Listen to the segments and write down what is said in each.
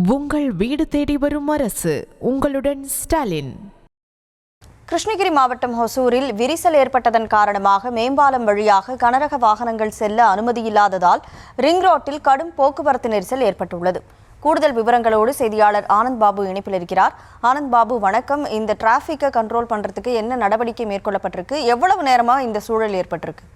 உங்கள் வீடு தேடி வரும் அரசு. உங்களுடன் ஸ்டாலின். கிருஷ்ணகிரி மாவட்டம் ஹொசூரில் விரிசல் ஏற்பட்டதன் காரணமாக மேம்பாலம் வழியாக கனரக வாகனங்கள் செல்ல அனுமதியில்லாததால் ரிங் ரோட்டில் கடும் போக்குவரத்து நெரிசல் ஏற்பட்டுள்ளது. கூடுதல் விவரங்களோடு செய்தியாளர் ஆனந்த் பாபு இணைப்பில் இருக்கிறார். ஆனந்த் பாபு, வணக்கம். இந்த டிராஃபிக்கை கண்ட்ரோல் பண்றதுக்கு என்ன நடவடிக்கை மேற்கொள்ளப்பட்டிருக்கு? எவ்வளவு நேரமாக இந்த சூழல் ஏற்பட்டிருக்கு?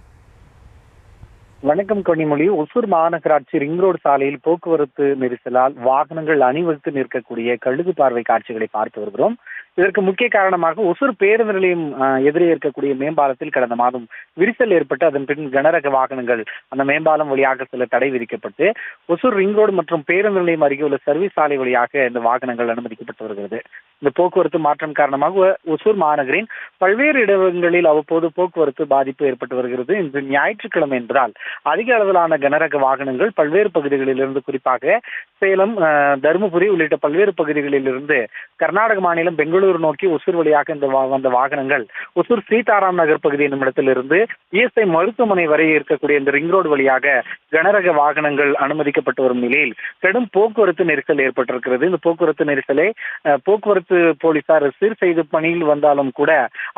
வணக்கம் கனிமொழி. ஒசூர் மாநகராட்சி ரிங் ரோடு சாலையில் போக்குவரத்து நெரிசலால் வாகனங்கள் அணிவகுத்து நிற்கக்கூடிய கழுகு பார்வை காட்சிகளை பார்த்து வருகிறோம். இதற்கு முக்கிய காரணமாக ஒசூர் பேருந்து நிலையம் எதிரே இருக்கக்கூடிய மேம்பாலத்தில் கடந்த மாதம் விரிசல் ஏற்பட்டு அதன் பின் கனரக வாகனங்கள் அந்த மேம்பாலம் வழியாக சில தடை விதிக்கப்பட்டு ஒசூர் ரிங் ரோடு மற்றும் பேருந்து நிலையம் அருகே உள்ள சர்வீஸ் சாலை வழியாக இந்த வாகனங்கள் அனுமதிக்கப்பட்டு வருகிறது. இந்த போக்குவரத்து மாற்றம் காரணமாக ஒசூர் மாநகரின் பல்வேறு இடங்களில் அவ்வப்போது போக்குவரத்து பாதிப்பு ஏற்பட்டு வருகிறது. இன்று ஞாயிற்றுக்கிழமை என்பதால் அதிக அளவிலான கனரக வாகனங்கள் பல்வேறு பகுதிகளில் இருந்து, குறிப்பாக சேலம், தருமபுரி உள்ளிட்ட பல்வேறு பகுதிகளில் இருந்து கர்நாடக மாநிலம் பெங்களூரு நோக்கி ஒசூர் வழியாக வந்த வாகனங்கள் ஒசூர் சீதாராம் நகர் பகுதி என்னும் இடத்திலிருந்து இஎஸ்ஐ மருத்துவமனை வரை இருக்கக்கூடிய இந்த ரிங் ரோடு வழியாக கனரக வாகனங்கள் அனுமதிக்கப்பட்டு வரும் நிலையில் கடும் போக்குவரத்து நெரிசல் ஏற்பட்டிருக்கிறது. இந்த போக்குவரத்து நெரிசலை போக்குவரத்து போலீசார் சீர் செய்து பணியில் வந்தாலும் கூட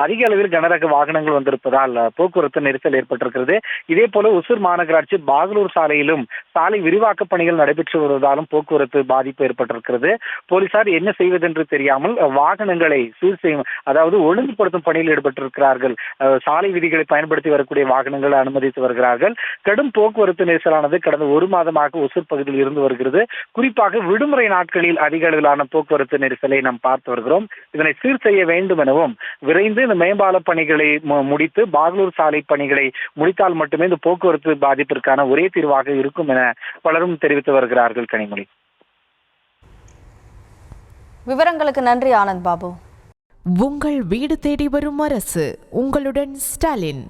அதிக அளவில் கனரக வாகனங்கள் வந்திருப்பதால் போக்குவரத்து நெரிசல் ஏற்பட்டிருக்கிறது. இதே போல ஒசூர் மாநகராட்சி பாகலூர் சாலையிலும் சாலை விரிவாக்க பணிகள் நடைபெற்று வருவதாலும் போக்குவரத்து பாதிப்பு ஏற்பட்டிருக்கிறது. போலீசார் என்ன செய்வதென்று தெரியாமல் வாகனங்களை சீர் செய்யும், அதாவது ஒழுங்குபடுத்தும் பணியில் ஈடுபட்டிருக்கிறார்கள். சாலை விதிகளை பயன்படுத்தி வரக்கூடிய வாகனங்களை அனுமதித்து வருகிறார்கள். கடும் போக்குவரத்து நெரிசலானது கடந்த ஒரு மாதமாக ஒசூர் பகுதியில் இருந்து வருகிறது. குறிப்பாக விடுமுறை நாட்களில் அதிக அளவிலான போக்குவரத்து நெரிசலை நாம் பார்த்து வருகிறோம். இதனை சீர் செய்ய வேண்டும் எனவும் விரைந்து இந்த மேம்பால பணிகளை முடித்து பாகலூர் சாலை பணிகளை முடித்தால் மட்டுமே இந்த போக்குவரத்து பாதிப்பிற்கான ஒரே தீர்வாக இருக்கும் என பலரும் தெரிவித்து வருகிறார்கள். கனிமொழி, விவரங்களுக்கு நன்றி ஆனந்த் பாபு. உங்கள் வீடு தேடி வரும் அரசு. உங்களுடன் ஸ்டாலின்.